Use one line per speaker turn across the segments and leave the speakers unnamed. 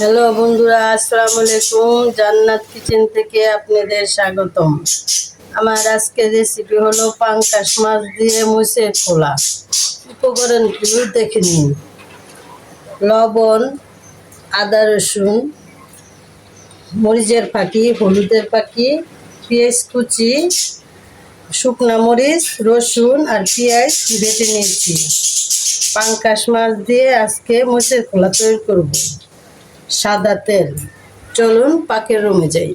Hello বন্ধুরা, আসসালামু আলাইকুম। জান্নাত কিচেন থেকে আপনাদের স্বাগতম। আমার আজকের রেসিপি হলো পাঙ্গাস মাছ দিয়ে মুসের খোলা। উপকরণগুলো দেখে নিন: লবণ, আদা রসুন, মরিচের ফাঁকি, হলুদের ফাঁকি, পেঁয়াজ কুচি, শুকনো মরিচ, রসুন আর পেঁয়াজ বেটে নিয়েছি। পাঙ্গাস মাছ দিয়ে আজকে মুসের খোলা তৈরি করব। সাদা তেল। চলুন পাকের রুমে যাই।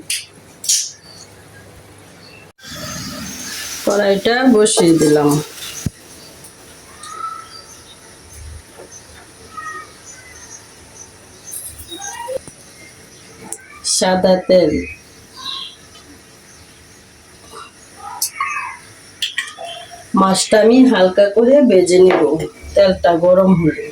কড়াইটা বসিয়ে দিলাম। সাদা তেল। মাছটা আমি হালকা করে ভেজে নিব। তেলটা গরম হলে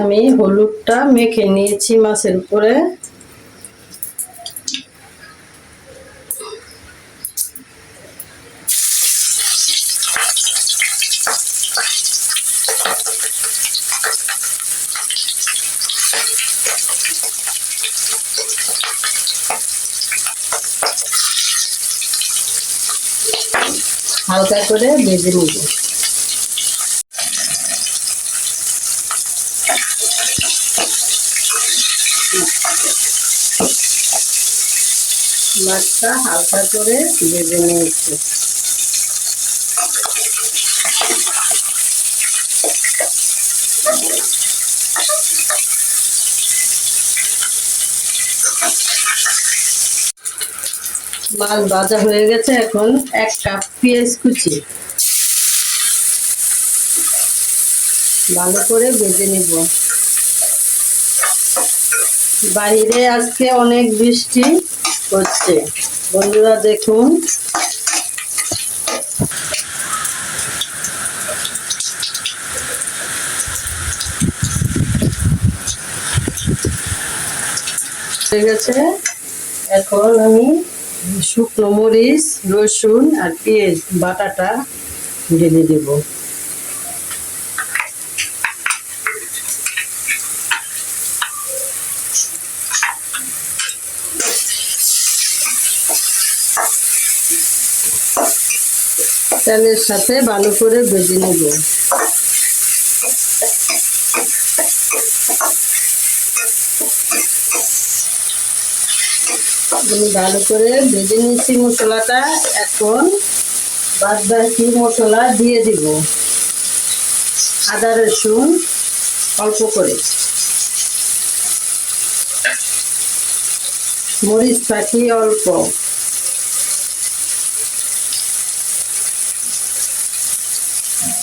আমি হলুদটা মেখে নিয়েছি মাছের উপরে। হালকা করে ভেজে নিব। মাছটা হালকা করে ভেজে নিয়েছি। মাছ ভাজা হয়ে গেছে। এখন 1 কাপ পেঁয়াজ কুচি ভালো করে ভেজে নিব। বাইরে আজকে অনেক বৃষ্টি হচ্ছে বন্ধুরা, দেখুন। হয়ে গেছে। এখন আমি শুকনো মরিচ, রসুন আর পেঁয়াজ বাটাটা ঢেলে দেব। তেলের সাথে ভালো করে ভেজে নেব। আমি ভালো করে ভেজে নিয়েছি মশলাটা। এখন বাদ বাকি মশলা দিয়ে দিব। আদা রসুন অল্প করে, মরিচ ফাঁকি অল্প,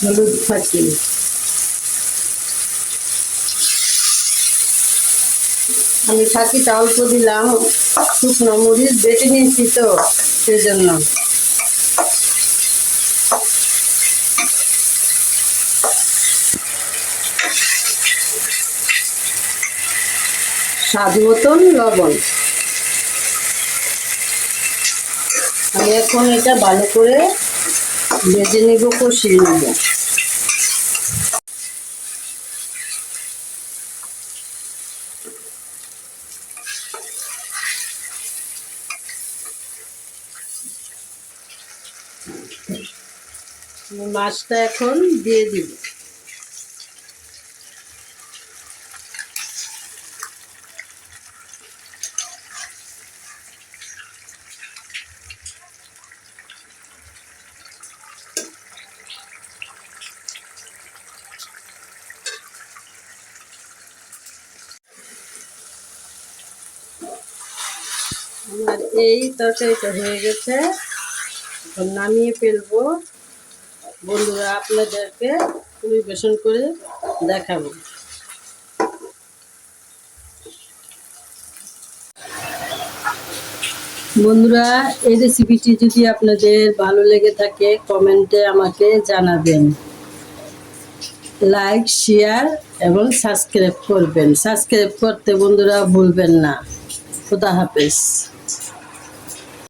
হলুদ ফাঁকি, আমি ফাঁকিটা অল্প দিলাম। শুকনো মরিচ বেটে নিয়েছি তো সেজন্য। স্বাদ মতন লবণ। আমি এখন এটা ভালো করে ভেজে নেব, কষিয়ে নেব। মাছটা এখন দিয়ে দিব। আমার এই তরকারিটা হয়ে গেছে। এখন নামিয়ে ফেলবো। বন্ধুরা, আপনাদেরকে পরিবেশন করে দেখাবো। বন্ধুরা, এই রেসিপিটি যদি আপনাদের ভালো লেগে থাকে কমেন্টে আমাকে জানাবেন। লাইক, শেয়ার এবং সাবস্ক্রাইব করবেন। সাবস্ক্রাইব করতে বন্ধুরা ভুলবেন না। খুদা হাফেজ।